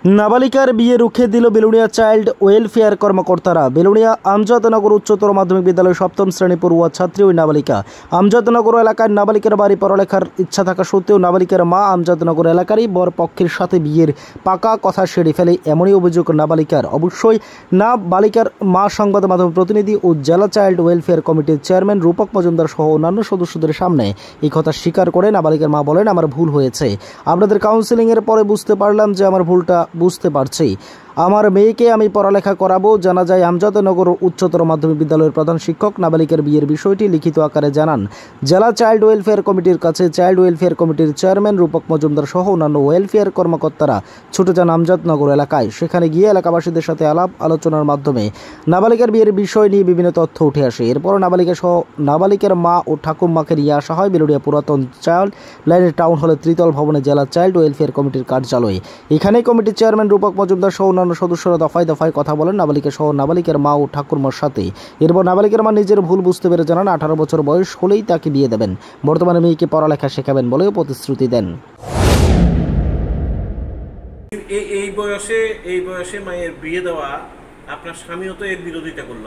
নাবালিকার বিয়ে রুখে দিল বেলুনিয়া চাইল্ড ওয়েলফেয়ার কর্মকর্তারা। বেলুনিয়া আমজাদনগর উচ্চতর মাধ্যমিক বিদ্যালয়ের সপ্তম শ্রেণী পড়ুয়া ছাত্রী ওই নাবালিকা। আমজাদনগর এলাকায় নাবালিকার বাড়ি পড়ালেখার ইচ্ছা থাকা সত্ত্বেও নাবালিকার মা আমজাদনগর এলাকারই বর পক্ষের সাথে বিয়ের পাকা কথা সেরে ফেলে, এমনই অভিযোগ নাবালিকার। অবশ্যই নাবালিকার মা সংবাদ মাধ্যম প্রতিনিধি ও জেলা চাইল্ড ওয়েলফেয়ার কমিটির চেয়ারম্যান রূপক মজুমদার সহ অন্যান্য সদস্যদের সামনে এই কথা স্বীকার করে নাবালিকার মা বলেন, আমার ভুল হয়েছে। আপনাদের কাউন্সেলিংয়ের পরে বুঝতে পারলাম যে আমার ভুলটা বুঝতে পারছি। আমার মেয়েকে আমি পড়ালেখা করাবো। জানা যায় আমজাদনগর উচ্চতর মাধ্যমিক বিদ্যালয়ের প্রধান শিক্ষক নাবালিকার বিয়ের বিষয়টি লিখিত আকারে জানান জেলা চাইল্ড ওয়েলফেয়ার কমিটির কাছে। চাইল্ড ওয়েলফেয়ার কমিটির চেয়ারম্যান রূপক মজুমদার সহ অন্যান্য ওয়েলফেয়ার কর্মকর্তারা ছুটে যান আমজাদনগর এলাকায়। সেখানে গিয়ে এলাকাবাসীদের সাথে আলাপ আলোচনার মাধ্যমে নাবালিকার বিয়ের বিষয় নিয়ে বিভিন্ন তথ্য উঠে আসে। এরপর নাবালিকা সহ নাবালিকার মা ও ঠাকুমাকে নিয়ে আসা হয় বেলুড়িয়া পুরাতন চাইল্ড লাইনের টাউন হলে ত্রিতল ভবনে জেলা চাইল্ড ওয়েলফেয়ার কমিটির কার্যালয়ে। এখানেই কমিটির চেয়ারম্যান রূপক মজুমদার সহ অন্যান্য সদস্যরা দফায় দফায় কথা বলেন নাবালিকা সহ নাবালিকার মা ও ঠাকুরমার সাথে। এরপর নাবালিকার মা নিজের ভুল বুঝতে পেরে জানান 18 বছর বয়স হলেই তাকে বিয়ে দেবেন, বর্তমানে মেয়েকে পড়ালেখা শেখাবেন বলেও প্রতিশ্রুতি দেন। এই বয়সে মায়ের বিয়ে দেওয়া, আপনার স্বামীও তো এর বিরোধিতা করলো,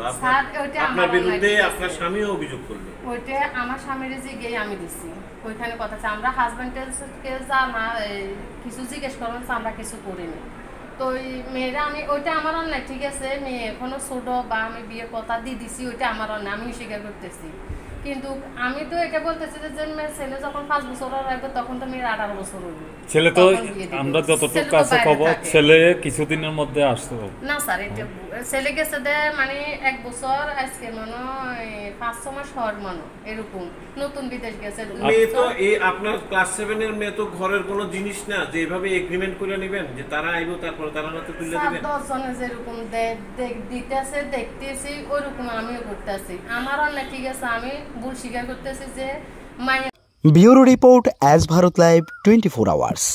আপনার বিরুদ্ধে আপনার স্বামীও অভিযোগ করলো। ওইটা আমার স্বামীর যে গিয়ে আমি দিছি, ওইখানে কথা আছে আমরা হাজবেন্ডকে যা না কিছু জিজ্ঞেস করবেন আমরা কিছু করিনি। তো ওই মেয়েরা আমি ওইটা আমার অন্যায়, ঠিক আছে, মেয়ে এখনো ছোট বা আমি বিয়ের কথা দিয়ে দিছি, ওইটা আমার অন্যায়, আমি স্বীকার করতেছি। কিন্তু আমি তো এটা বলতেছি যে ছেলে যখন 5 বছর রাখবে তখন তো মেয়ের 18 বছর হইবে। ছেলে তো আমরা যতটুকু কাছে খবর ছেলে কিছুদিনের মধ্যে আসতে হবে না স্যার, এটা ছেলে গেছে দে মানে 1 বছর আজকে মনে 5-6 মাস হওয়ার মনে এরকম নতুন বিদেশ গেছে। মেয়ে তো এই আপনার ক্লাস 7 এর মেয়ে তো ঘরের কোনো জিনিস না যে এভাবে এগ্রিমেন্ট করে নেবেন যে তারা আইবো তারপর তারা হাতে তুলে দিবেন। 10 জনে যেরকম দিতেছে দেখতেছি ওইরকম আমিও করতেছি, আমার অন্যায়, ঠিক আছে, আমি ভুল স্বীকার করতেছি যে bureau report, S Bharat live 24 hours.